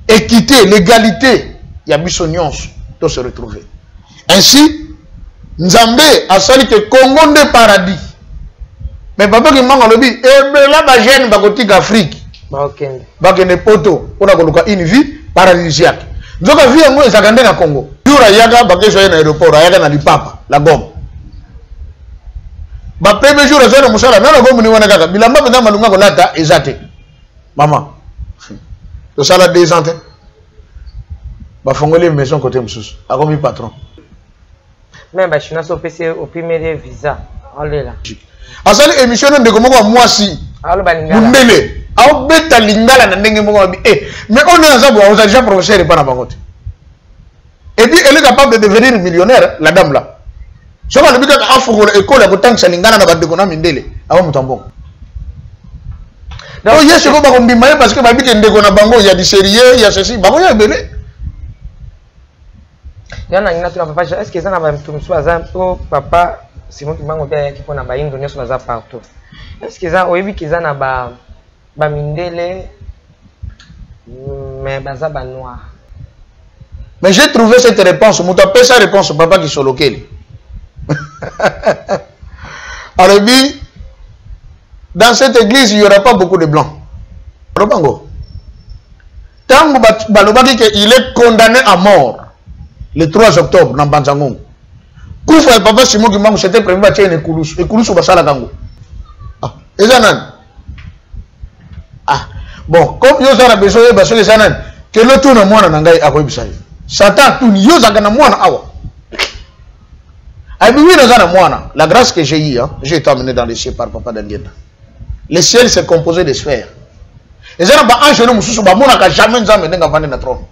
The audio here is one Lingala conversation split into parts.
équité, l'égalité, il y a Bissonions de se retrouver. Ainsi, Nzambe a sali que Congo de paradis. Mais papa qui m'a dit, eh là, ma jeune va côté Afrique. Bakende poto, on a une vie paradisiaque. Donc la vie est agandée na Congo. Yura yaga baké joye na aéroport, yaga na lipapa, la gomme. Ba premier jour à zone musala, na la gomme ni wana kaka. Bilamba benda malunga kolata ezate. Maman. To sala 2 ans. Ba fongole maison côté mususu. A comme patron. Même ba china so PC au premier visa. Allez là. Asali émission de komoko mwasi. Allo baninga. Mundele. Aou beta lingala na ndenge moko bi mais on est ensemble, on a déjà professeur et pas na bangote. Et puis elle est capable de devenir millionnaire, la dame là. So ka lebika ka afuko école ya kotangisa lingala na bandeko na mindele awa mutambo. Donc yesu ko ba ko mbima parce que ba bite ndeko na bango ya di sérieux, ya ceci, ba ko ya belé. Yana ngina tu na papa, est-ce que ça na ba mtumsu azampo papa Simon Kimbango bia ki pona ba indo nyoso na za partout. Est-ce que ça oyebi kiza na ba mindele mais baza ba noir. Mais j'ai trouvé cette réponse, mon tapé sa réponse papa qui sont loqués. Alors dans cette église il n'y aura pas beaucoup de blancs. Robango. Tant balobaki que il est condamné à mort le 3 octobre dans Banzango. Koufa papa Simon Kimbango c'était prévu à tirer Ekulusu. Ekulusu basala kango. Ah, ezanan. Ah, bon, comme yo zana besoin parce que zanan que le tourne mwana na ngai akoyebisa yo. Satan tout yo zaka na mwana awa. Abi oui zana mwana, la grâce que j'ai eu hein, j'ai été amené dans les cieux par papa Daniel. Le ciel c'est composé de sphères. Et zana ba ange no mususu ba mona ka jamais nzambe ndenga vande na trône.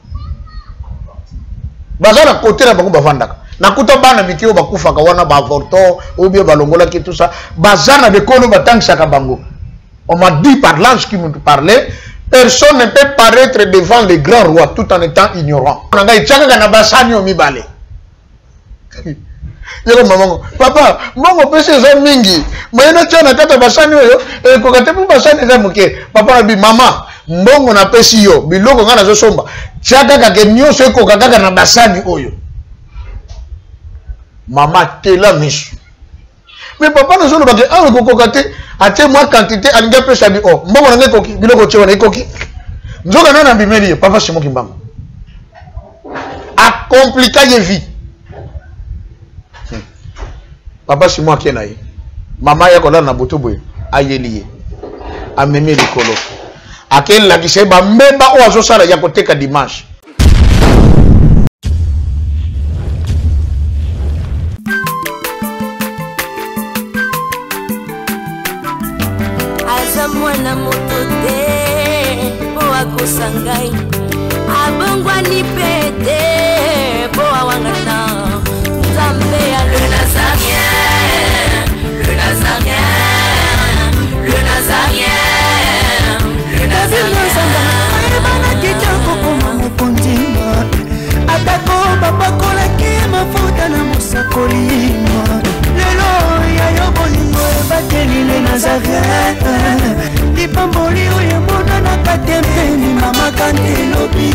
Bazana côté na bango bavandaka. Nakuta bana mikio bakufa ka wana ba avorto ou bien balongola ki tout ça. Bazana de kono batangisa ka bango. On m'a dit par l'ange qui me parlait, personne ne peut paraître devant les grands rois tout en étant ignorant. Papa, mongo pese za mingi. Mayena tshana kata basani oyo, e kokate pu basani za muke. Papa bi mama, mbongo na pesi yo, biloko ngana zo somba. Tshaka ka ke nyoso eko kaka na basani oyo. Mama tela misu. Mais papa nous sommes pas ah kokokate ate moi quantité alinga pesa bi oh mbongo na ngeko biloko tshona ikoki nzoka nana bimeli papa Simon Kimbango a compliqué ye vie papa Simon akena ye mama ya kola na botoboye ayeliye amemi likolo akela la kiseba mbeba o azosala ya koteka dimanche. Mwana moto te po akosangai abongwa ni pete po awangana Nzambe ya le Nazarien le Nazarien le Nazarien le Nazarien bana kitoko koma mukondima atako babakola ki mafuta na musakolima lelo ya yobolingo bateli le Nazarien Pamboli oye mona na katempeni mama kandelobi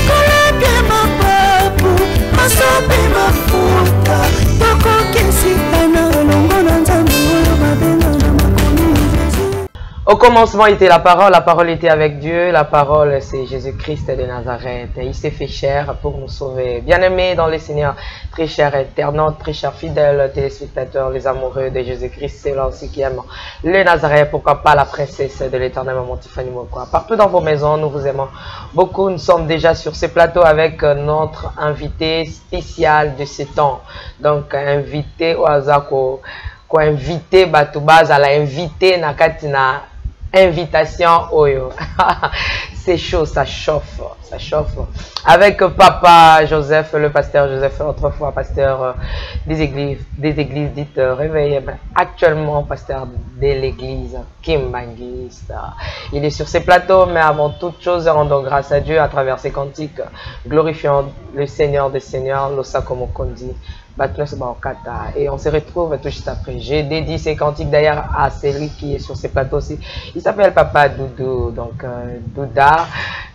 Kolabye mapapu masope mafuta Toko kesitana longo na nzambe oyo babenga na makomi Jésus. Au commencement était la parole était avec Dieu, la parole c'est Jésus-Christ de Nazareth. Il s'est fait chair pour nous sauver. Bien-aimés dans le Seigneur, très chers internautes, très chers fidèles téléspectateurs, les amoureux de Jésus-Christ, c'est là aussi qui aiment le Nazareth, pourquoi pas la princesse de l'éternel maman Tiffany Mokwa. Partout dans vos maisons, nous vous aimons beaucoup. Nous sommes déjà sur ce plateau avec notre invité spécial de ce temps. Donc, invité au hasard ko invité Batubaz à la invité Nakatina. Invitation Oyo. C'est chaud, ça chauffe, ça chauffe. Avec papa Joseph, le pasteur Joseph, autrefois pasteur des églises dites réveillées, actuellement pasteur de l'église Kimbangista. Il est sur ces plateaux, mais avant toute chose, rendons grâce à Dieu à travers ses cantiques, glorifiant le Seigneur des Seigneurs, l'Osakomo Kondi. Et on se retrouve tout juste après. J'ai dédié ces cantiques d'ailleurs à celui qui est sur ces plateaux aussi. Il s'appelle Papa Doudou, donc Douda,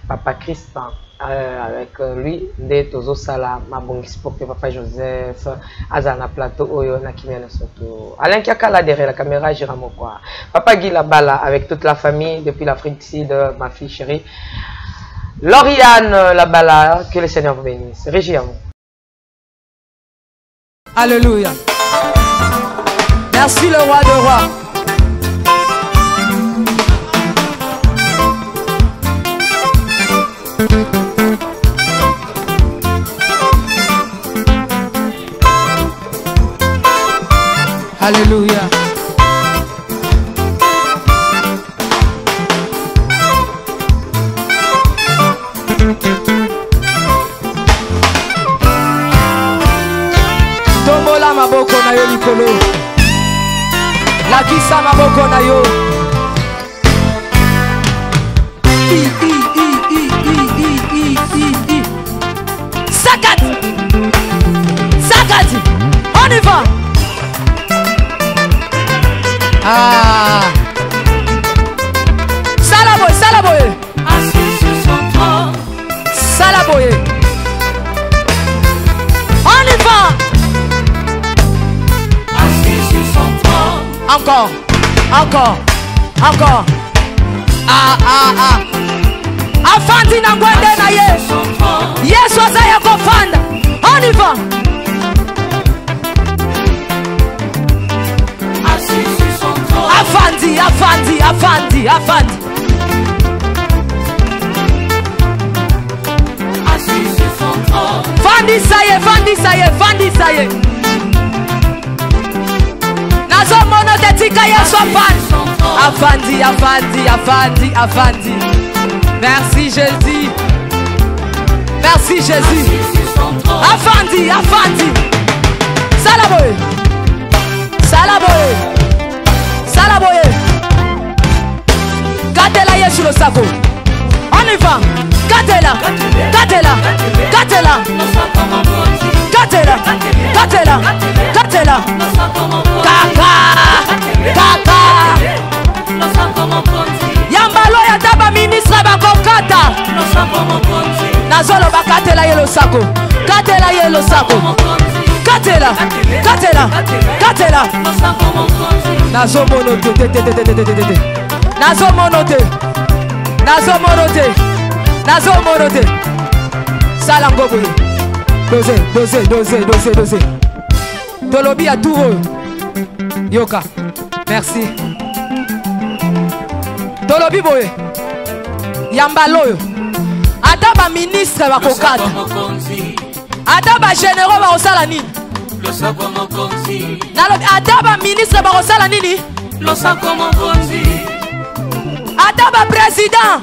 Papa Crispin. Avec lui, de Tozo Sala, Mabongis pour que Papa Joseph, Azana Plateau, Oyo, Nakimiana Soto. Alain Kiakala derrière la caméra, Jiramokwa. Papa Guy Labala avec toute la famille depuis l'Afrique Sud, ma fille chérie. Lauriane Labala, que le Seigneur vous bénisse. Région. Alléluia. Merci le roi de rois. Alléluia. Tombola maboko na yo likolo. Lakisa maboko na yo. Sakat. Sakat. On y va. Ah. Salaboye, Salaboye. Assis sur son trône. Salaboye. On y va. Assis sur son trône. Encore, encore, encore. Ah, ah, ah. Afandi na ngwende na ye. Yesu azaya kofanda. On y va. Afandi, Afandi, Afandi, Afandi. Assis sur son trône. Fandi saye, Fandi saye, Fandi saye. Nazo mono tetika Yesu afandi. Afandi, Afandi, Afandi, Afandi. Merci Jésus. Merci Jésus. Afandi, Afandi. Salaboye. Salaboye. Salaboye. Gatela Yesu le sako. On y va. Gatela. Gatela. Gatela. Gatela. Gatela. Gatela. Kaka. Kaka. Yambalo ya daba ministre bakokata. Nazolo bakatela yelo sako. Gatela yelo sako. Gatela. Gatela. Gatela. Nazo monote. Nazo monote. Nazo monote. Nazo monote. Salango boye. Dose, dose, dose, dose, dose. Tolobi à tout. Yoka. Merci. Tolobi boye. Yambaloyo. Adaba ministre bakokata. Adaba généraux bakosala nini? Adaba ministre bakosala nini? Adaba président.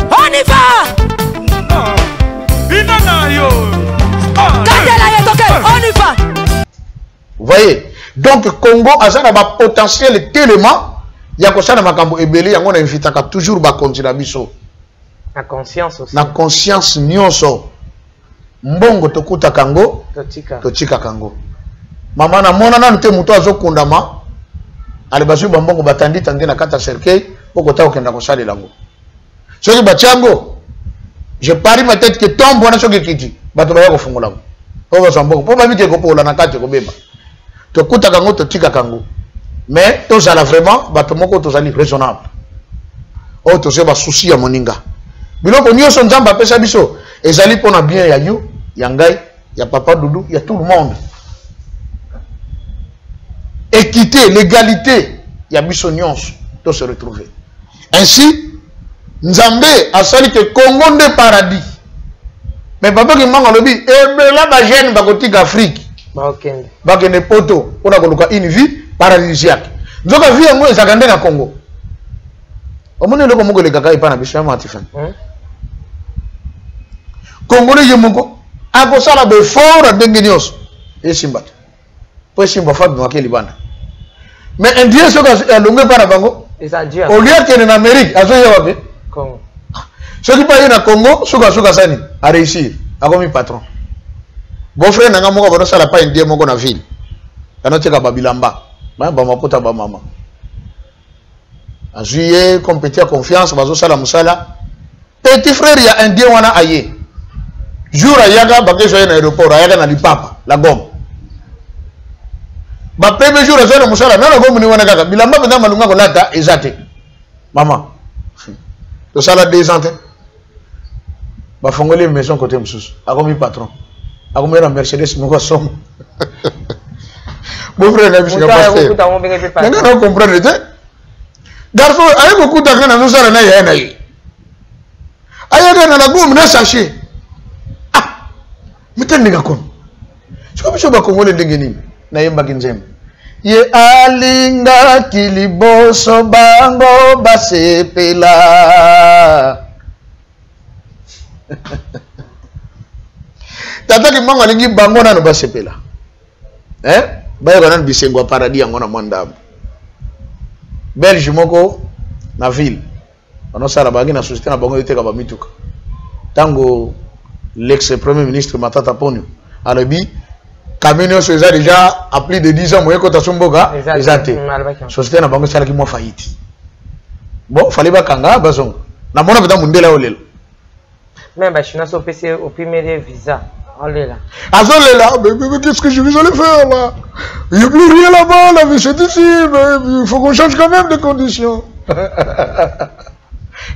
On y va. On y va. Vous voyez? Donc Congo a un potentiel tellement. Il y a un makambo ebele yango na invitaka toujours ba continuer biso. La conscience aussi. La conscience nyonso. Mbongo tokuta kango totika kango. Mama na mona na nte muto azokundama. Ale basu bambongo batandi tandi na kata cercueil poko ta okenda ko salela ngo. Soki bachango. Je parie ma tête que tombe wana soki kiti. Bato ba ko fungola ngo. Po ba sambongo po ba bite ko pola na kati ko beba. Tokuta kango totika kango. Mais tous ala vraiment bato moko tous ali raisonnable. O to se ba souci ya moninga. Biloko nyonso nzamba pesa biso ezali pona bien ya yo, ya ngai, ya papa Doudou, ya tout le monde. Équité, légalité, ya biso nyonso to se retrouver. Ainsi Nzambe asali que Congo nde paradis. Mais papa ki manga lobi e la ba jeune ba kotika Afrique. Ba kende poto ona koluka une vie paradisiaque. Nzoka vie yango ezakande na Congo. Omone loko moko le kaka ipana biso ya matifan. Congolais yemoko akosala be fort ndenge nyonso esimba po esimba fa bimaka libanda mais indien soka alonge pa na bango au lieu que en Amérique azoya wapi Congo soki pa ye na Congo soka sani a réussir akomi patron Bon frère nanga moko ba sala pas indien moko na ville. Kana teka babilamba. Ba mapota ba mama. En juillet, comme petit à confiance, bazo sala musala. Petit frère ya indien wana aye. Jour ayaga baké joye na aéroport, ayaga na lipapa, la gomme. Ba premier jour azo na musala, na gomme ni wana kaka. Bilamba penda malunga ko lata ezate. Maman. To sala 2 ans. Ba fongole maison côté mususu. Akomi patron. Akomi na Mercedes moko somme. Bon frère na bisika pasteur. Nanga na comprendre te. Garçon, aye beaucoup d'argent na musala na ya na yi. Ayaga na la gomme na sachet. Ah. Miten ninga kon. Choba kongole ndenge nini? Na yemba kinzembe. Ye alinga kiliboso bango basepela. Tata ki mango alingi bango na no basepela. Bayo kana bisengo paradis yango na mwandam. Belge moko na ville. Ono sala bangi na société na bango eteka ba mituka. Tango l'ex-premier ministre Matata Ponyo alobi camion so eza déjà à plus de 10 ans moye kota somboka ezate. Société na bango sala ki mo faillite. Bon, fallait ba kanga bazongo. Na mona beta mundela olela. Même bah chinois sont PC au premier visa. Allez là. Azolela, mais qu'est-ce que je vais aller faire là? Il n'y a plus rien là-bas, la vie c'est ici, mais il faut qu'on change quand même de conditions.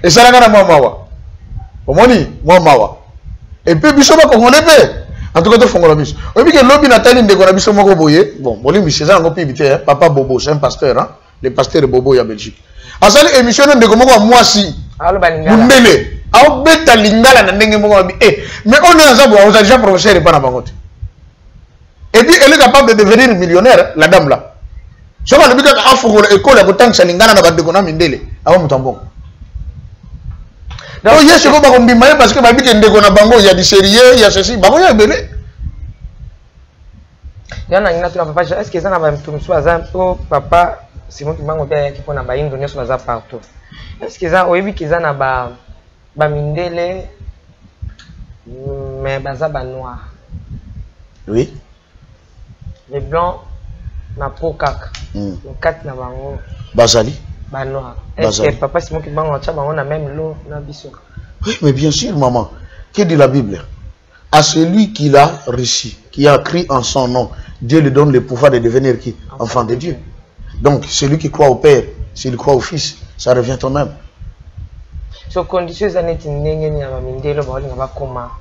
Et ça n'a pas mawa. Omoni, moi mawa. Et puis bisoba congolais pe. En tout cas, tu fais la mise. Et puis que l'objet natali de la biso moko boye. Bon, bolim c'est ça encore plus papa Bobo, c'est un pasteur hein. Le pasteur de Bobo en Belgique. Asali émission de moko moi si. Allo baninga. Mundele. Au beta lingala na ndenge moko bi. Mais on est ensemble, on a déjà professeur et pas na bangote. Et puis elle est capable de devenir millionnaire la dame là. Je vois le but à fougola école à boutang salingana na badeko na mindele. Awa mutambo. Donc, il y a ce qu'on dit parce que ma vie est ndeko na bango, il y a du sérieux, il y a ceci, bango il y a belé. Il y en a une autre papa, est-ce que ça n'a pas tout soit papa Simon qui bango bien qui font na ba indonien sur la partout. Est-ce que ça oyebi que ça na ba mindele mais baza ba noir. Oui. Les blancs na peau kaka. Le 4 na bango. Bazali. Bah noir. Est-ce que papa Simon qui bango tcha bango na même l'eau na biso. Oui, mais bien sûr maman. Que dit la Bible? À celui qui l'a reçu, qui a écrit en son nom, Dieu lui donne le pouvoir de devenir qui? Enfant de Dieu. Donc celui qui croit au Père, s'il croit au Fils, ça revient au même. So conditions zaneti ndenge ni ya mindelo ba linga bakoma.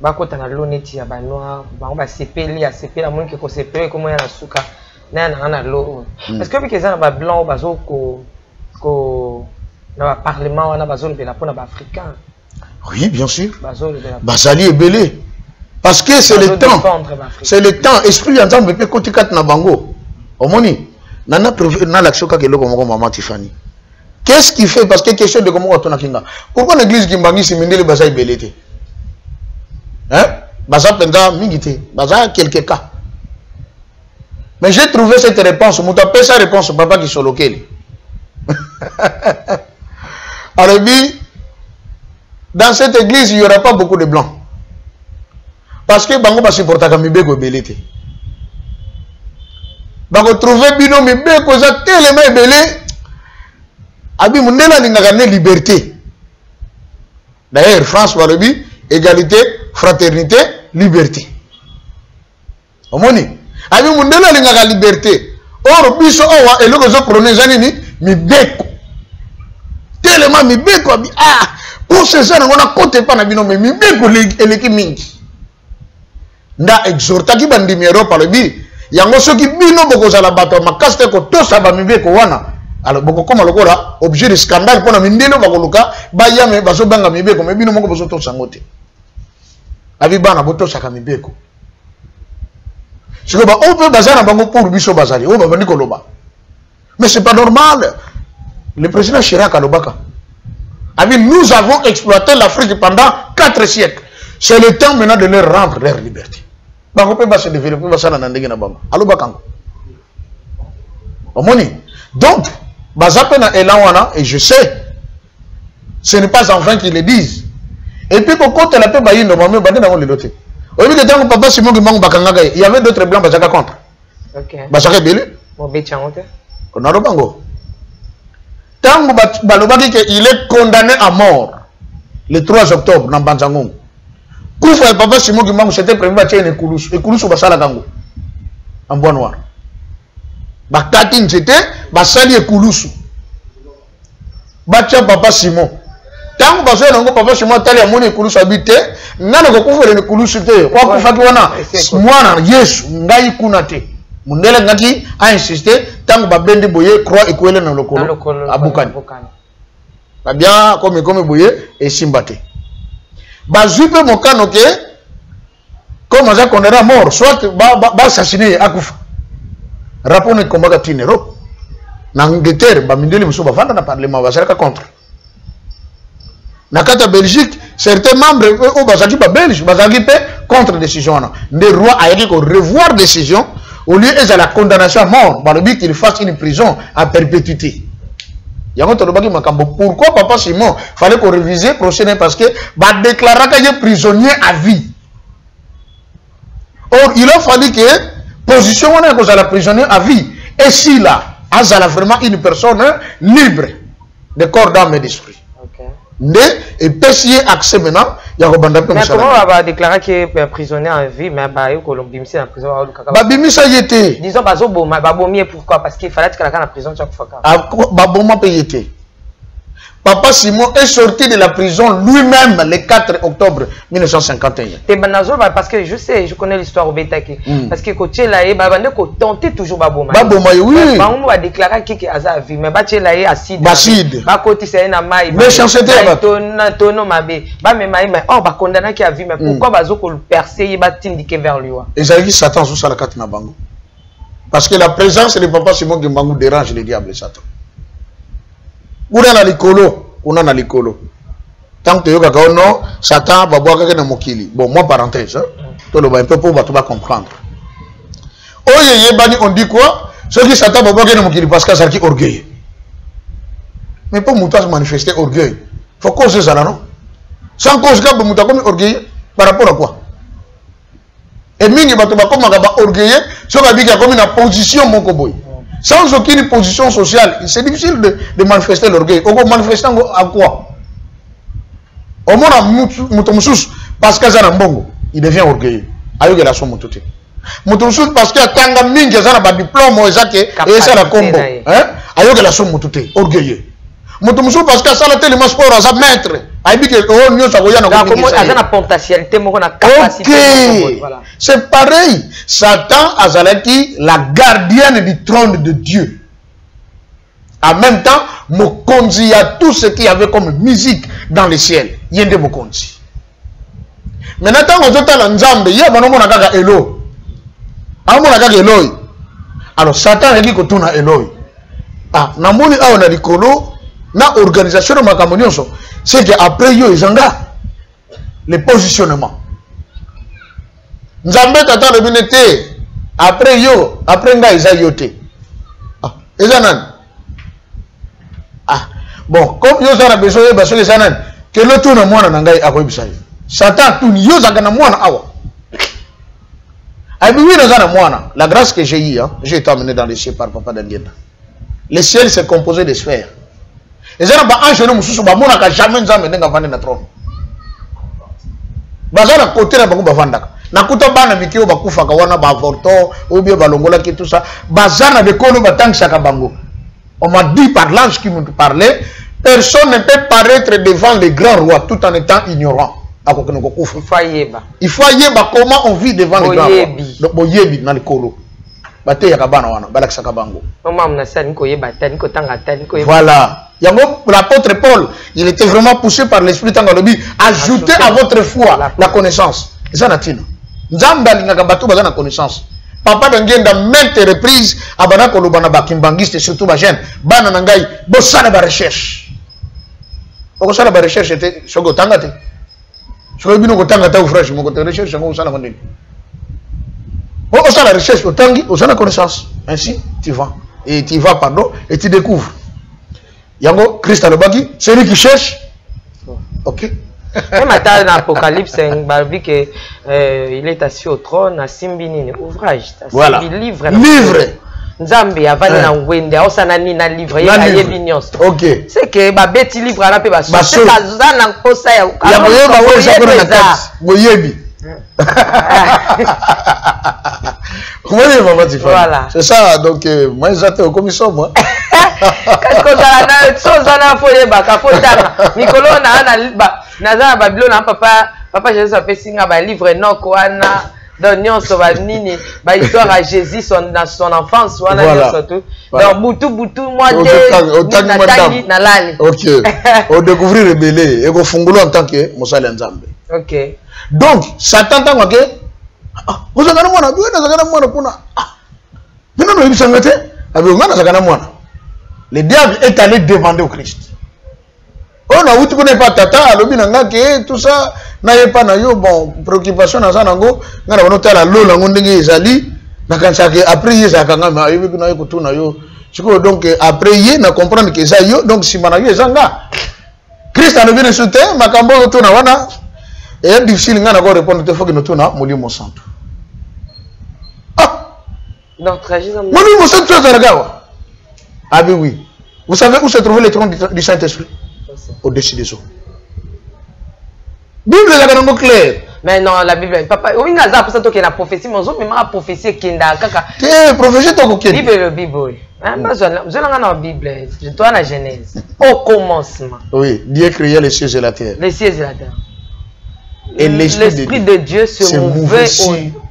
Bakota na lo neti ya ba noir, ba ba sepeli ya sepela monke ko sepeli ko moya na suka. Na lo. Parce que bikeza na ba blanc bazo ko na ba parlement wana bazo le la pona ba africain. Oui, bien sûr. Bazali est belé. Parce que c'est le temps. C'est le temps. Esprit ensemble peut côté 4 na bango. Omoni, nana preuve na l'action ka keloko moko maman Tiffany. Qu'est-ce qu'il fait? Parce que question de comment on a kinga. Pourquoi l'église Kimbangi simindele bazai belete? Hein? Baza penda mingite, baza quelques cas. Mais j'ai trouvé cette réponse, mon tapé sa réponse papa qui sont local. Alors dans cette église, il n'y aura pas beaucoup de blancs. Parce que bango ba supporta ka mibeko belete. Bango trouver bino mibeko za tellement belé. Abi mundela lingaka ne liberté. D'ailleurs France walobi égalité, fraternité, liberté. Omoni. Abi mundela lingaka liberté. Or biso owa eloko zo prôner zanini mibeko. Tellement mibeko abi pour ce ça on a côté pas na bino mais mibeko eleki mingi. Nda exhorta ki bandimi Europe alobi yango soki bino bokozala bato makasta ko tosa ba mibeko wana. Alors beaucoup comme lokola objet de scandale pour na mindelo bakoluka ba yame baso banga mibeko mais bino moko boso to sangote. Abi bana boto saka mibeko. Siko ba on peut bazana bango pour biso bazali o ba bandi koloba. Mais c'est pas normal. Le président Chirac alobaka. Abi nous avons exploité l'Afrique pendant 4 siècles. C'est le temps maintenant de leur rendre leur liberté. Bango peut pas se développer basana na ndenge na bango. Alobaka. Omoni. Donc Bazapena Elawana, et je sais, ce n'est pas enfin qu'ils le disent. Et puis, quand la paix baïne, normalement, badé n'a pas le doté. Au lieu de temps papa Simon Kimbangu bakangaka, il y avait d'autres blancs bazaka contre. OK. Bazaka belé. Mobé Tchangote. On a bango. Tant balobaki que il est condamné à mort le 3 octobre dans Banzangongo. Koufa papa Simon Kimbangu c'était prévu ba tiene Ekulusu. Ekulusu basala kango. En bois noir. Bakati nzete basali Ekulusu. Batia papa Simon. Tant que vous papa Simon tali amoni Ekulusu habité, nana ko kufa le Ekulusu te. Kwa kufa ki wana mwana Yesu ngai kuna te. Mundele ngaki a insisté tant que babende boye croix ekwele na lokolo abukani. Ba bien comme boye et simbate. Bazupe mokano ke comme ça condamné à mort, soit ba assassiné akufa. Rapport ne combat tinero. Na Angleterre ba mindeli muso ba vanda na parlement ba serka contre. Na kata Belgique, certains membres au bazaki ba belge, bazaki pe contre décision na. Le roi a dit qu'on revoir décision au lieu de la condamnation à mort, bah le but qu'il fasse une prison à perpétuité. Pourquoi papa Simon fallait qu'on révise le procès parce que bah déclarer qu'il est prisonnier à vie. Or il a fallu que position on est cause à la prisonnier à vie. Et si là, Azala vraiment une personne libre de corps, d'âme et d'esprit. Et pessier accès maintenant, il y a un peu. Mais comment on va déclarer qu'il est prisonnier en vie, mais bah il est en prison. Bah bimisa yete. Disons bah zoboma, bah bomier pourquoi? Parce qu'il fallait qu'il ait en prison chaque fois. Ah bah boma payete. Papa Simon est sorti de la prison lui-même le 4 octobre 1951. Parce que je sais, je connais l'histoire au Bétaki. Parce que quand tu es là, il va tenter toujours Baboma. Baboma, oui. On va déclarer qu'il est à vie, mais tu es là, acide. Acide. Mais chancete. On va condamner qu'il a vie, mais pourquoi Bazoko le percer, il va t'indiquer vers lui. Et ça dit Satan sous la carte Nabango. Parce que la présence de Papa Simon Kimbangu dérange le diable Satan. On a na likolo. Tant que yoka no Satan va boire na mokili. Bon, moi parenthèse, hein. Tout le un peu pour va comprendre. Oye bani on dit quoi? Ceux qui Satan va boire na mokili parce que ça qui orgueil. Mais pour moutas manifester orgueil. Faut causer ça là non? Sans cause que moutas comme orgueil par rapport à quoi? Et mingi bato ba comme ba orgueil, so ba bika comme une position moko boy. Sans aucune position sociale, c'est difficile de manifester l'orgueil. On va manifester à quoi? Au moins, parce que il devient orgueilleux. Ayoge la somme tout. Moutoumsous parce que Tanga Ming a un diplôme, et ça la combo. Ayoge la somme tout. Orgueilleux. Moutoumsous parce que ça la tellement sport à sa maître. Ok, c'est pareil. Satan Azalaki, la gardienne du trône de Dieu. En même temps, Mokonzi a tout ce qu'il y avait comme musique dans le ciel. Yende Mokonzi. Maintenant, on a un Nzambe, il y a un Elo. Alors, Satan a dit que tout a Eloi. Ah, Namoni a on a dit na organisation de Makamonioso. C'est qu'après yo izanga le positionnement. Nzambe tata le binete après yo après nga isa yote. Ah, ezanan. Ah, bon, comme yo zana besoin ba so ezanan que le tourne mwana na ngai akoyibisa yo. Satan tout yo zanga na mwana awa. Ai biwi na zana mwana, la grâce que j'ai eu, hein, j'ai été amené dans les cieux par papa d'Andiena. Le ciel c'est composé de sphères. Et ça n'a pas un jeune mususu ba mona ka jamais nzambe ndenga vande na trône. Bazana côté na bango bavandaka. Na kuta bana mikio bakufa ka wana ba avorto ou bien balongola ki tout ça. Bazana de kono batangisa ka bango. On m'a dit par l'ange qui me parlait, personne ne peut paraître devant les grands rois tout en étant ignorant. Il faut yeba comment on vit devant les grands rois. Donc boyebi na likolo. Voilà. L'apôtre Paul, il était vraiment poussé par l'esprit Tangalobi. Ajoutez à votre foi la connaissance. Ça n'a-t-il. La connaissance. Papa d'Angenda maintes reprises, abana kolobana bakimbangiste surtout ba jeune, bana nangai, bossana ba recherche. Bossana ba recherche était sogo tangate. Sogo bino ko tangata ou frère, mo ko recherche ngo sala mandini. On a la recherche au tangi, on a la connaissance. Ainsi, tu vas. Et tu vas, pardon, et tu découvres. Yango, Christ Alobagi, celui qui cherche. Ok. Même à l'Apocalypse, vu qu'il est assis au trône, à Simbini, ouvrage. Voilà. Livre. Livre. Nzambe avani na wende osana na livre ye binyos. OK. C'est que ba beti livre ala pe ba so Baso. kaza na kosa ya Ya boyeba wo za kona na kati. Boyebi. Comment dire maman Tiffany? Voilà. C'est ça donc moi j'étais au commission moi. Quand on a na so zana foye ba ka fotana. Mikolo na ba na Babylone na papa Jésus a fait signe ba livre noko wana. Donc, nini, bah, histoire à Jésus, dans son enfance, voilà. Donc, boutou, moi, ok. On découvrir le belé, et on fungolo en tant que Moussa Nzambe. Ok. Donc, Satan tant que, vous avez un moine, vous avez un moine pour nous. Mais non, il s'en était, avec un moine. Le diable est allé demander au Christ. On a vu que tu connais pas tata, le tout ça. N'a pas na yo bon préoccupation na zanango ngana bonota la lola ngondenge ezali na kanisa ke après yeza kanga ma yebi kuna yo kutuna yo siko donc après ye na comprendre que ça yo donc si mana yo ezanga Christ a venu souter makambo kutuna wana et difficile ngana ko répondre te faut que notuna molimo santo donc tragédie molimo santo zaragawa ah oui vous savez où se trouve le trône du Saint-Esprit au-dessus des eaux. Bible est clair. Mais non, la Bible, papa, oui, on a pour ça que la prophétie, mais on a la prophétie qui est kaka. Prophétie to ko Bible le Bible. Hein, je l'ai dans la Bible, je dois la Genèse. Au commencement. Oui, Dieu créa les cieux et la terre. Les cieux et la terre. Et l'esprit de Dieu se mouvait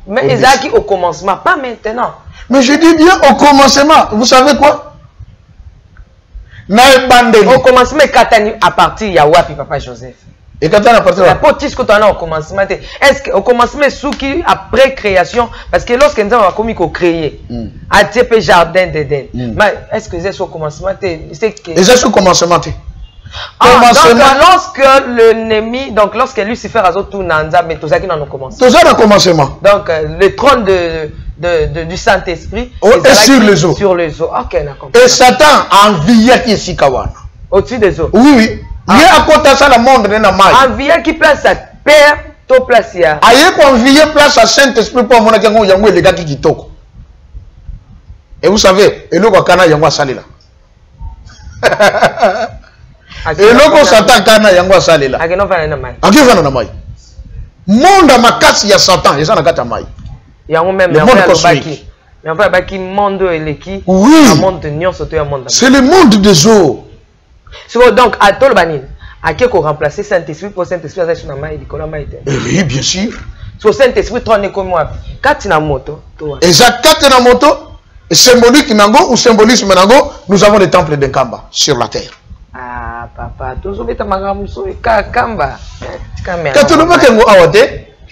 mais Isaac au commencement, pas maintenant. Mais je dis bien au commencement. Vous savez quoi? Au commencement, à partir de Yawapi, papa Joseph. Et quand on a parti la potis que tu as au commencement, est-ce qu'au commencement, qui après création, parce que lorsque nous avons commis qu'on crée, à Tépé Jardin d'Éden, mais est-ce que c'est au commencement? C'est au commencement. Donc, lorsque l'ennemi, donc lorsque Lucifer a tout Nanza, mais tout ça qui n'a pas commencé. Tout ça dans le commencement. Donc, le trône du Saint-Esprit est sur les eaux. Sur les eaux. Ok, d'accord. Et Satan a envié qui est ici Kawana. Au-dessus des eaux. Oui, oui. Il y a à côté ça le monde de Namai. Envié qui place à père, to place ya. Aïe qu'on envié place à Saint-Esprit pour mon akango yango les gars qui toko. Et vous savez, et nous kana yango sali là. Et nous Satan kana yango sali là. Akeno fana na mai. Akeno na mai. Monde makasi ya Satan, ils en akata mai. Yango même le monde cosmique. Mais on va qui monde eleki. Oui. Monde nyonso to ya monde. C'est le monde des eaux. Donc, à Tolbanin, à qui qu'on remplacer Saint-Esprit pour Saint-Esprit à sur la main, oui, bien sûr. Sur Saint-Esprit, tu es comme moi. Quand tu as moto, exact, quand tu as moto, symbolique nango ou symbolisme nango, nous avons le temple de Kamba sur la terre. Ah, papa, tu as ta magamuso et Kamba. Quand tu as dit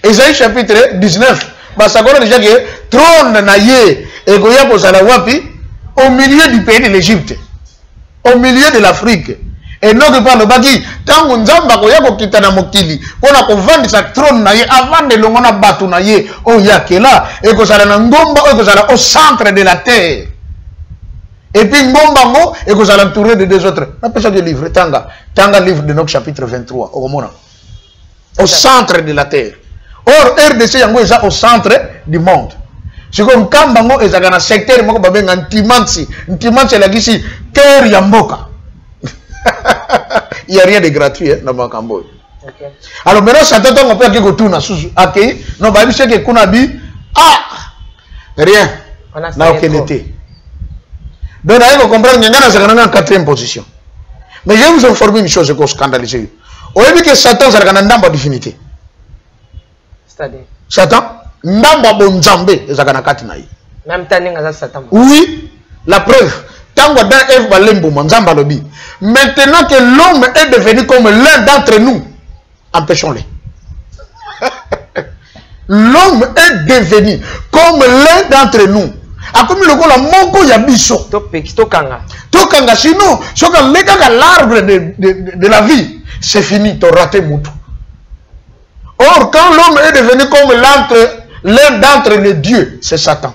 que Isaïe chapitre 19, ça dit déjà que trône naïe et goya posala wapi au milieu du pays de l'Égypte. Au milieu de l'Afrique. Et non que par le bagi, tant qu'on zamba koya ko kitana mokili, on a ko vendre sa trône naie avant de l'ongona batu naie, oh ya kela, et que ça la ngomba, et que ça au centre de la terre. Et puis ngomba ngo, et que ça l'entourer de deux autres. On appelle ça le livre, Tanga livre de Enoch chapitre 23, au centre de la terre. Or, RDC yango est au centre du monde. C'est comme Kambango et Zagana secteur, moko babenga Ntimansi. Ntimansi la gisi terre yamboka. Il n'y a rien de gratuit dans Makambo. Alors maintenant, Satan on peut que tout na sous accueilli. Non, bah c'est que Kunabi rien. N'a aucun été. Donc là, vous comprenez qu'il y a en quatrième position. Mais je vais vous informer une chose qui est scandaleuse. Vous voyez que Satan c'est un nombre définitif. C'est-à-dire Satan Ndamba bonzambe ezakana kati na ye. Même taninga Satan. Oui, la preuve. Tango dans Eve balembo manzamba lobi. Maintenant que l'homme est devenu comme l'un d'entre nous, empêchons-le. L'homme est devenu comme l'un d'entre nous. A comme le ko la moko ya biso. To kanga. To kanga sinon, soka leka l'arbre de la vie, c'est fini, tu as raté mutu. Or quand l'homme est devenu comme l'un d'entre les dieux, c'est Satan.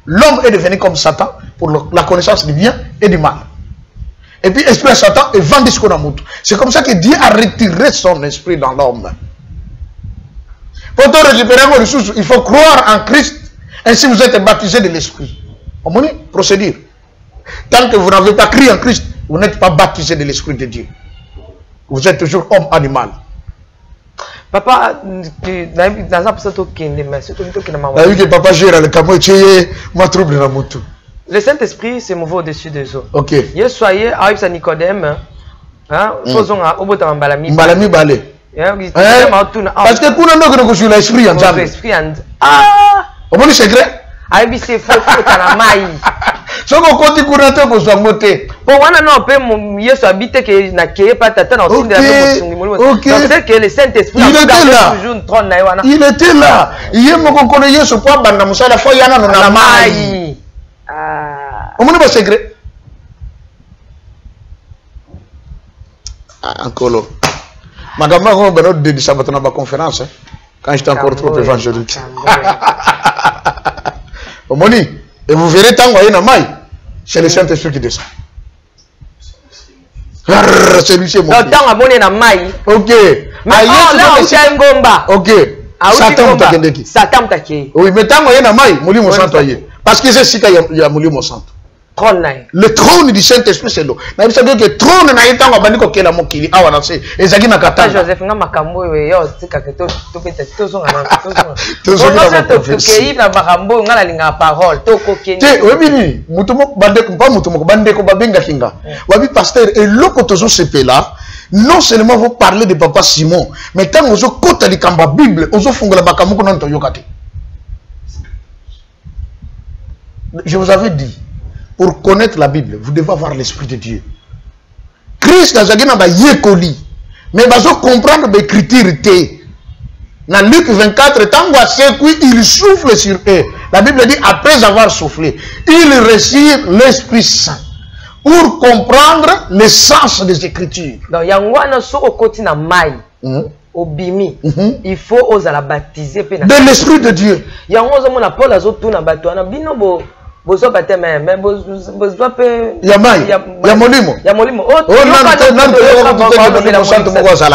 L'homme est devenu comme Satan pour la connaissance du bien et du mal. Et puis esprit à Satan et vend ce qu'on a moutou. C'est comme ça que Dieu a retiré son esprit dans l'homme. Pour te récupérer vos ressources, il faut croire en Christ. Ainsi vous êtes baptisé de l'esprit. Au moins, procédure. Tant que vous n'avez pas crié en Christ, vous n'êtes pas baptisé de l'esprit de Dieu. Vous êtes toujours homme animal. Papa, dans un peu que papa gère le camo et moi trouble dans mon tout. Le Saint-Esprit se mouve au-dessus des eaux. Ok. Hier soyez arrive à Nicodème, hein, faisons un obota mbalami. Mbalami balé. Parce que pour nous nous sur l'esprit en jambe. Ah. Au moins secret. Arrive c'est faux na mai. So ko koti kuna te ko sangote. Pour wana non pe Yesu habite que na keye pas tata na aussi de la c'est que le Saint-Esprit toujours trône na wana. Il était là. Il moko kono Yesu po banda musala fo yana na mai. Ah. Au moins pas secret. Ah encore. Magama ko bano de sabato na ba conférence quand j'étais encore trop évangélique. Au moins et vous verrez tant que na mai. C'est le Saint-Esprit qui descend. Celui-ci est mon fils. Tant que na mai. Ok. Mais là on tient ngomba. Ok. Satan takendeki. Satan takendeki. Oui, mais tant que na mai, muli mo santo aye. Parce que c'est si ya muli mo santo. Le trône du Saint-Esprit c'est l'eau. Na bisa que le trône na yeta ngabandi ko kela mokili awa na se ezaki na katanga. Joseph nga makambo yo tika ke to peta to zonga na to zonga. To zonga to ke na makambo nga la linga parole to ko keni. Te webini mutu mo bande ko pas mutu mo bande ko babenga kinga. Wabi pasteur et loko to zo sepela. Non seulement vous parlez de papa Simon, mais quand vous kota likamba Bible, vous fungola makambo ko non to yokate. Je vous avais dit, pour connaître la Bible, vous devez avoir l'Esprit de Dieu. Christ n'a jamais yekoli, mais vous devez comprendre l'écriture. Dans Luc 24, tant il souffle sur eux. La Bible dit, après avoir soufflé, il reçut l'Esprit Saint pour comprendre le sens des Écritures. Donc, il y a un côté na mai. Obimi, il faut oser la baptiser de l'Esprit de Dieu. Il y a un Paul azotu na bato na bino bo bozo bateme mais bozo pe ya mai ya molimo oh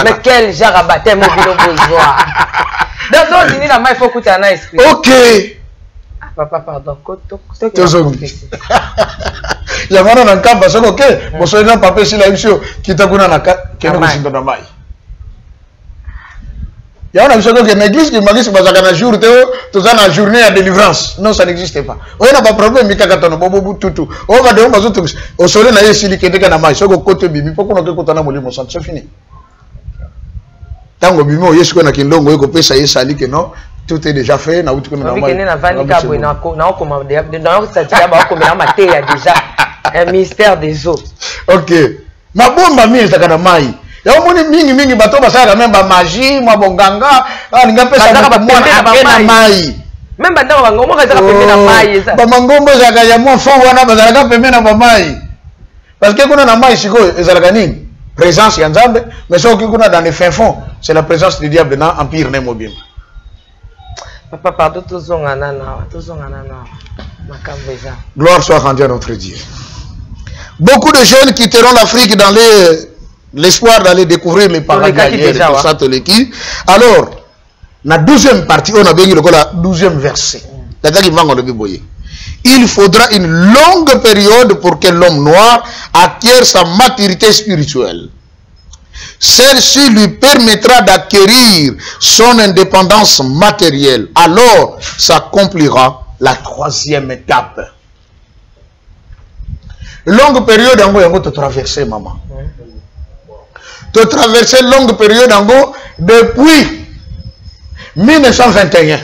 mais quel genre baptême bino besoin dans on dit la mai faut que tu en aies esprit. OK papa pardon ya mwana na nkamba soko OK boso na papa si la mission kitakuna na keno kusindo na mai. Il y a une église qui m'a dit que c'est un jour, tout ça, une journée à délivrance. Non, ça n'existe pas. On n'a pas de problème, mais quand on a bobo tout. On va dire, au soleil, on a eu si qui était dans maïs, on côté bibi, pourquoi on a côté dans mon sang, c'est fini. Tant que bibi, on y est sur un kindong, on peut ça y est sali que non, tout est déjà fait. Na outi qu'on a déjà un mystère des eaux. Ok. Ma bombe m'a mis dans maïs. Ya omoni mingi bato basala même ba magie mwa bonganga alinga pesa ba mwana mai même banda ba ngombo ka pembe na mai eza ba mangombo zaka ya mwa fond wana bazalaka pembe na ba mai parce que kuna na mai siko ezalaka nini présence ya Nzambe mais soki kuna dans les fins fonds c'est la présence du diable dans empire ne mobile. Papa pardon tozonga na makambo eza. Gloire soit rendue à notre Dieu. Beaucoup de jeunes quitteront l'Afrique dans l'espoir d'aller découvrir les paradis catholiques. Alors, la 12e partie, on a bien dit le 12e verset. Il faudra une longue période pour que l'homme noir acquiert sa maturité spirituelle. Celle-ci lui permettra d'acquérir son indépendance matérielle. Alors, s'accomplira la 3e étape. Longue période, on va traverser, maman. De traverser longue période en gros depuis 1921.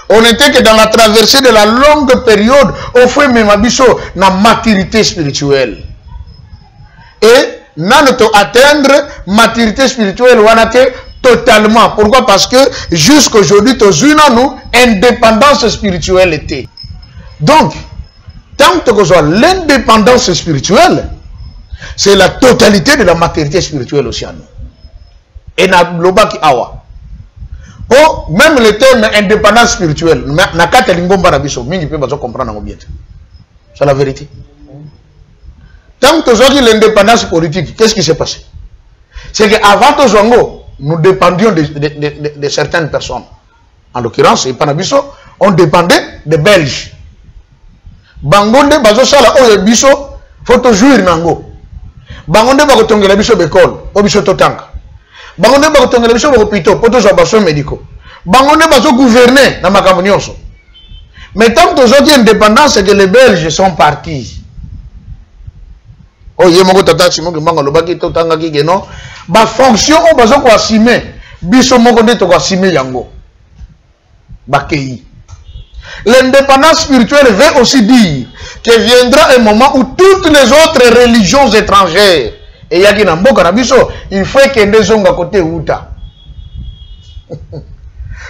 On était que dans la traversée de la longue période au fond même abisso na maturité spirituelle. Et nous atteindre maturité spirituelle on a totalement. Pourquoi? Parce que jusqu'à aujourd'hui nous indépendance spirituelle était. Donc tant que soit l'indépendance spirituelle, c'est la totalité de la maturité spirituelle aussi à nous. Et na bloba ki awa. Oh, même le terme indépendance spirituelle, na kata lingomba na biso, mingi pe bazo comprendre ngo bien. C'est la vérité. Tant que nous l'indépendance politique, qu'est-ce qui s'est passé? C'est qu'avant Tozongo, nous dépendions de certaines personnes. En l'occurrence, Panabiso, on dépendait des Belges. Bangonde, Bazo Sala, Oye Biso, faut te jouir Nango. Bangonde, Bagotongue, la Biso Bécole, Obiso Totanka. Bangonde, Bagotongue, la Biso Bopito, Poto Zabaso Médico. Bangonde, Bazo gouverner, dans ma camonioso. Mais tant que nous avons indépendance, c'est que les Belges sont partis. Oh, yé moko tata Simon Kimbango lobaki to tanga ki non. Ba fonction on bazo ko assumer. Biso moko nde to ko assumer yango. Ba kei. L'indépendance spirituelle veut aussi dire que viendra un moment où toutes les autres religions étrangères et yaki na mboka na biso, il faut que des zonga côté uta.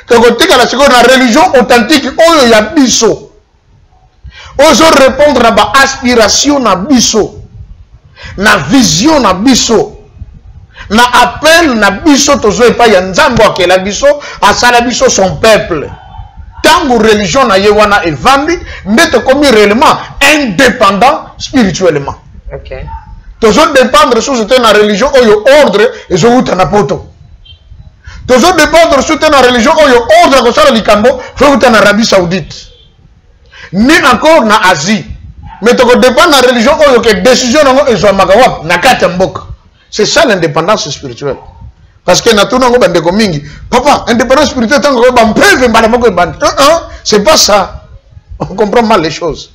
To côté ka la seconde la religion authentique oyo ya biso. Ozo répondre à ba aspiration na biso. Na vision na biso na appel na biso tozo epa ya nzambo akela biso asala biso son peuple tango religion na ye wana evandi ndete komi réellement indépendant spirituellement. OK. Tozo dépendre sur cette na religion oyo ordre ezo uta na poto. Tozo dépendre sur cette na religion oyo ordre ko sala likambo fo uta na Arabie Saoudite. Ni encore na Asie. Mais tu dépend de la religion ou que décision c'est ça l'indépendance spirituelle. Parce que papa, indépendance spirituelle, c'est pas ça. On comprend mal les choses.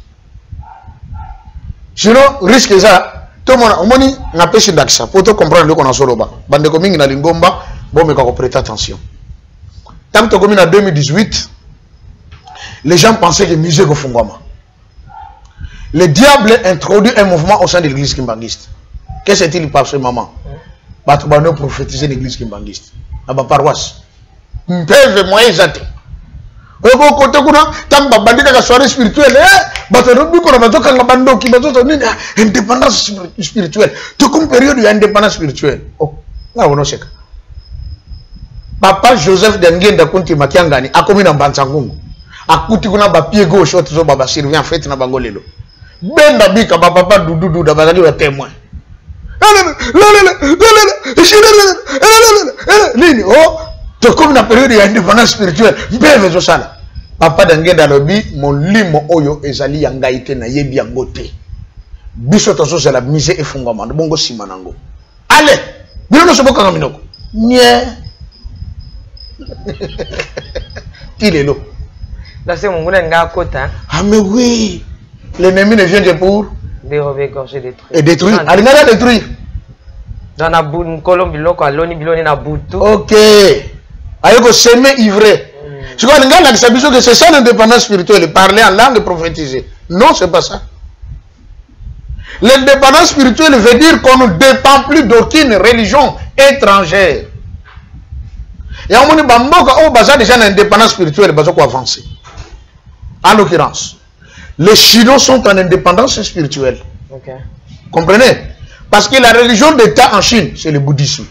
Sinon, risque ça. Tout le monde a pêché d'accès. Pour te comprendre ce qu'on a sur le bas. Bande coming na lingomba, bon, mais qu'on prête attention. Tant que tu en 2018, les gens pensaient que musée au Fungwama. Le diable introduit un mouvement au sein de l'église kimbanguiste. Qu'est-ce qu'il passe ce moment? Batubano prophétiser l'église kimbanguiste. À ma paroisse. Mpeve moyen zate. Oko côté kuna tamba bandika ka soirée spirituelle batono biko na bazoka ngabando ki bazoto nini indépendance spirituelle. Tout comme période de indépendance spirituelle. Oh, na wono sheka. Papa Joseph Dengenda kunti makiangani akomi na Mbanzangungu. Akuti kuna ba pied gauche oto baba survient en fait na bangolelo. Benda bika ba papa dudu da bazali wa témoin. Nini oh to comme na période ya indépendance spirituelle mbeve zo sala. Papa Dengenda lobi molimo oyo ezali ya ngaite na yebi yango te. Biso to so la mise efungama bongo sima nango. Allez, bino no soboka ngaminoko. Nie. Tilelo. Là c'est mon goulen nga kota. Ah mais oui. L'ennemi ne vient que pour dérober, égorger, détruire. Et détruire. Allez, on va détruire. Dans la boue, Colombiloko, Aloni Biloni na Boutou. Ok. Aïe, semer ivré. Je crois que c'est ça l'indépendance spirituelle, parler en langue et prophétiser. Non, c'est pas ça. L'indépendance spirituelle veut dire qu'on ne dépend plus d'aucune religion étrangère. Et on dit que déjà l'indépendance spirituelle, il faut avancer. En l'occurrence, les Chinois sont en indépendance spirituelle. Okay. Comprenez? Parce que la religion d'État en Chine, c'est le bouddhisme.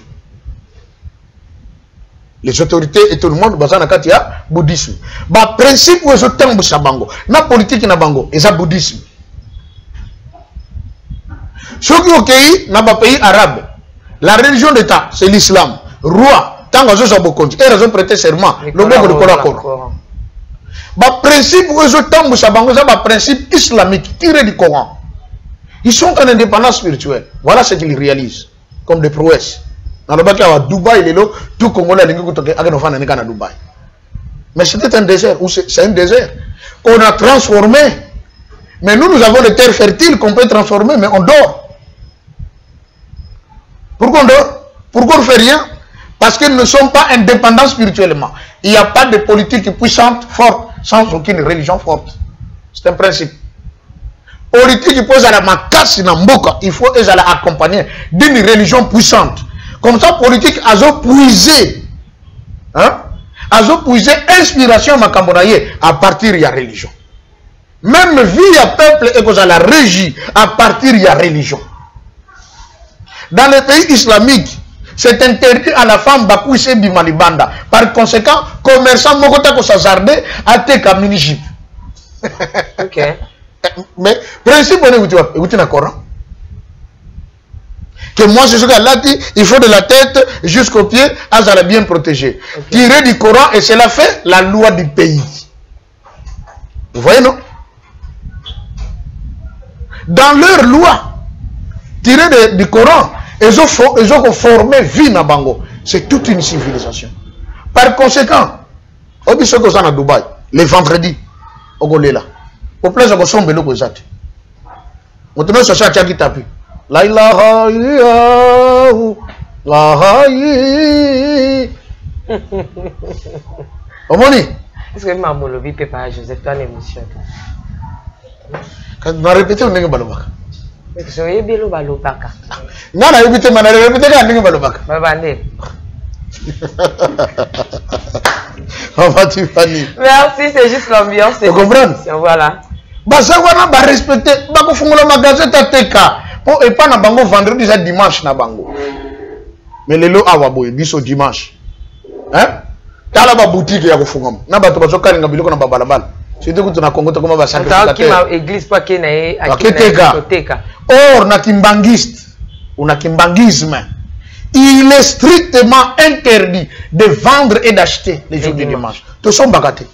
Les autorités et tout le monde, basé dans le bouddhisme. Le principe où ils ont la politique na bango, c'est le bouddhisme. Ceux qui ont dans les pays arabes, la religion d'État, c'est l'islam. Roi, tant que ils ont prêté serment, le monde de Coran. Le principe où ils ont c'est le principe islamique tiré du Coran. Ils sont en indépendance spirituelle. Voilà ce qu'ils réalisent comme des prouesses. Dans le bac à Dubaï, tout Congolais à Dubaï. Mais c'était un désert. C'est un désert qu'on a transformé. Mais nous avons des terres fertiles qu'on peut transformer, mais on dort. Pourquoi on dort? Pourquoi on ne fait rien? Parce qu'ils ne sont pas indépendants spirituellement. Il n'y a pas de politique puissante, forte, sans aucune religion forte. C'est un principe. Politique qui pose à la macasse dans Mboka, il faut accompagner d'une religion puissante. Comme ça, politique a puisé, inspiration à partir de la religion. Même vie à peuple et que la régie à partir de la religion. Dans les pays islamiques, c'est interdit à la femme bakouise bimalibanda. Par conséquent, commerçant mokota ko sazarde a te Que moi, c'est ce qu'Allah dit, il faut de la tête jusqu'aux pieds, Azara bien protégé. Tiré du Coran, et cela fait la loi du pays. Vous voyez, non? Dans leur loi, tiré du Coran, ils ont formé vie na bango. C'est toute une civilisation. Par conséquent, on dit ce que ça à Dubaï, les vendredis, au là. Au place de son bélo que ça. On te met sur ça qui tape. La ilaha illallah, la ilaha. Omoni. Est-ce que maman lobi peut pas Joseph toi l'émotion? Quand on a répété, on n'est pas balobaka. Mais que soyez bien le balobaka. Non, on a répété, mais on a répété quand on n'est pas balobaka. Babandé. Merci, c'est juste l'ambiance. Vous comprenez? Voilà. Bah ça on va respecter. Bah qu'on fonde le magasin tateka. Pour et pas na bango vendredi ça dimanche na bango. Mais les lots awa boy biso dimanche. Hein? Tala ba boutique ya kufungama. Na bato bazoka nga biloko na babalabala. C'était que tu na Congo comme ba sacrificateur. Qui église pas qui na akiteka. Or na kimbangiste ou na kimbangisme. Il est strictement interdit de vendre et d'acheter les jours du dimanche. Tout sont bagaté.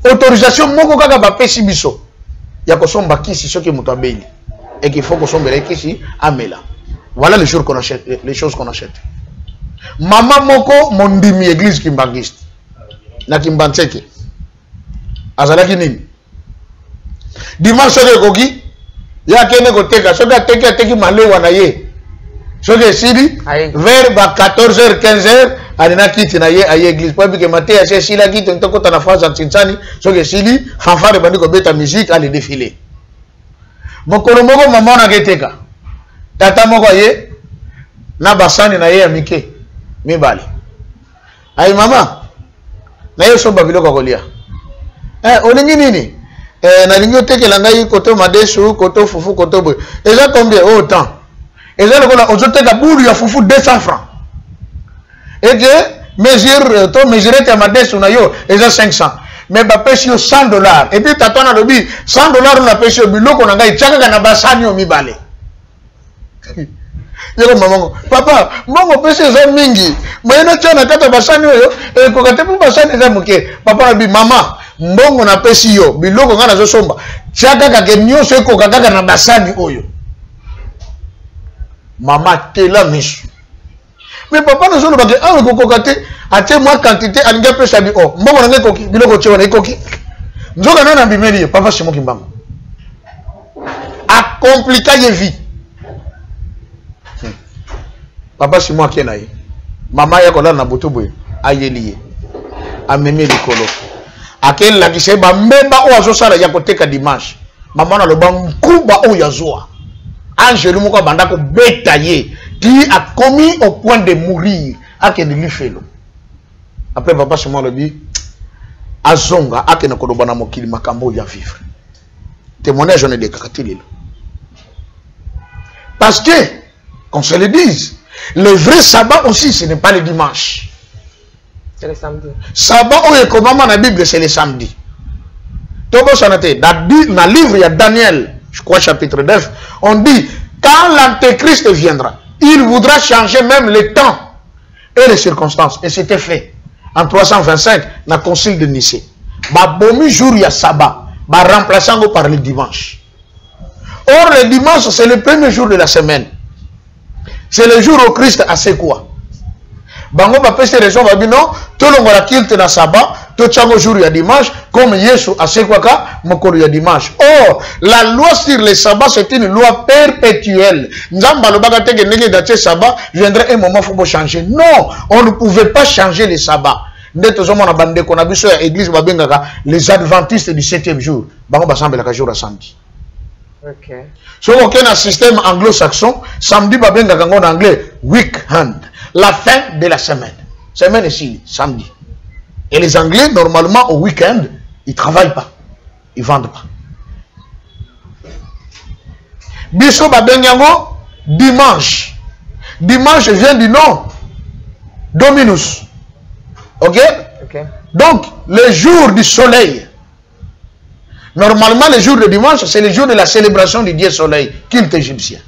Autorisation moko kaka ba pesi biso. Ya ko somba kisi ce que muto beli. Et qu'il faut que sombe kisi amela. Voilà les jours qu'on achète, les choses qu'on achète. Maman moko mondimi église kimbangiste. Na kimbantseke. Azalaki nini? Dimanche de koki ya kene ko teka, soka teki malewa na ye. Soka sidi vers 14h 15h alina kiti na ye aye église pour que maté a sili la kiti ntoko ta na France Antinsani, soka sidi fanfare bandi ko beta musique aller défiler. Mokolo moko maman na keteka. Tata moko ye na basani na ye amike mibale. Ay mama na ye so babilo ko kolia. Olingi nini? Na lingi otekela ngai koto madesu, koto fufu, koto boy. Eza combien? Autant. Eza lokola ozoteka buru ya fufu 200 francs. Et que mesurer ta madesu na yo, eza 500. Mais ba pesi yo $100. Et puis tatona lobi $100 na pesi yo biloko na ngai chaka na basani yo mibale. Yego mamango, papa, mbongo pesi eza mingi. Mayena chana kata basani yo, ko katepu basani eza muke. Papa nabi mama mbongo na pesi yo biloko ngana zo somba chaka kake nyoso eko kaka na basani oyo mama tela misu mais papa na zolo bake awe kokoko te atie moi quantité alinga pesa bi o mbongo na ngeko biloko chewa na ekoki nzoka nana bimeli papa simo kimbango a compliquer ye vie papa simo akena ye mama ya kola na boto boye ayeliye amemi likolo akel la kise ba mbemba o azosala ya koteka dimanche maman na loba nkuba o yazoa angelu moko banda ko beta ye qui a commis au point de mourir akende lifelo après papa sema lobi azonga akene ko lobana mokili makambo ya vivre témoignage on est de kakatili parce que qu'on se le dise le vrai sabbat aussi ce n'est pas le dimanche. C'est le samedi. Sabbat où est comment dans la Bible c'est le samedi. Tobo sanate dans le livre il y a Daniel, je crois chapitre 9, on dit quand l'antéchrist viendra, il voudra changer même le temps et les circonstances et c'était fait en 325 dans le concile de Nicée. Ba bomi jour il y a sabbat, ba remplaçant par le dimanche. Or le dimanche c'est le premier jour de la semaine. C'est le jour où Christ a fait quoi? Bango ba pese raison ba bino to longo la kilte na sabbat to chango jour ya dimanche comme Yesu a fait quoi ka mokolo ya dimanche. Or la loi sur le sabbat c'est une loi perpétuelle. Nzamba lo baka teke ndenge daté sabbat viendrait un moment faut changer. Non, on ne pouvait pas changer le sabbat. Ndeto zo mona bande ko na biso ya église ba bengaka les adventistes du 7e jour. Bango ba sambela ka jour à samedi. OK. So aucun système anglo-saxon samedi ba bengaka en anglais weekend. La fin de la semaine. Semaine ici, samedi. Et les Anglais, normalement, au week-end, ils ne travaillent pas. Ils ne vendent pas. Biso Babenyango, dimanche. Dimanche vient du nom Dominus. Ok? Donc, le jour du soleil. Normalement, le jour de dimanche, c'est le jour de la célébration du Dieu soleil, culte égyptien.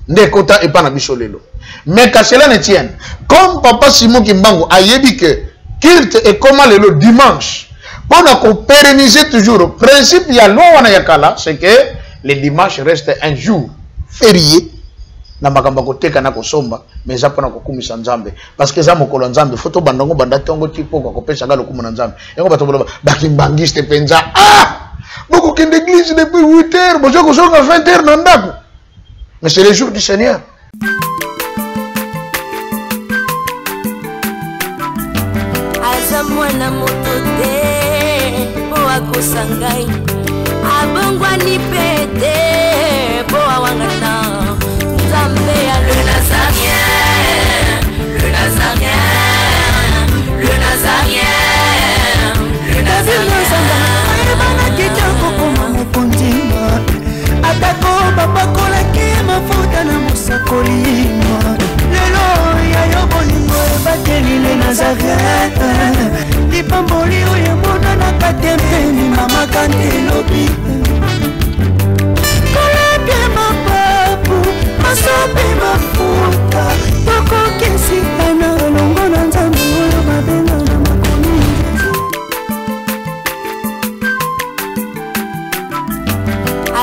Ndekota et pas na biso lelo. Mais qu'à cela ne tienne, comme Papa Simon Kimbangu a dit que Kirt est comment le dimanche, pour pérenniser toujours le principe, il y a loi yakala, c'est que le dimanche reste un jour férié. Na makamba koteka na kosomba mais za pona kokumisa nzambe parce que za mokolo nzambe photo bandongo bandatongo tipo kwa kopesa ga lokumu na nzambe yango bato boloba bakimbangiste penza beaucoup qui d'église depuis 8 heures bozo ko songa 20 heures na ndako mais c'est le jour du Seigneur. Aza mwana motote po akosangai abongwa ni pete po awangana. Le Nazarien, le Nazarien, le Nazarien, le Sope mafuta Toko kesi Tana longo na nzambu Oyo mabenga na makomi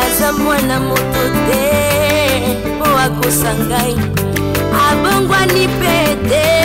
Aza mwana motote Po akosangai Abongwa ni pete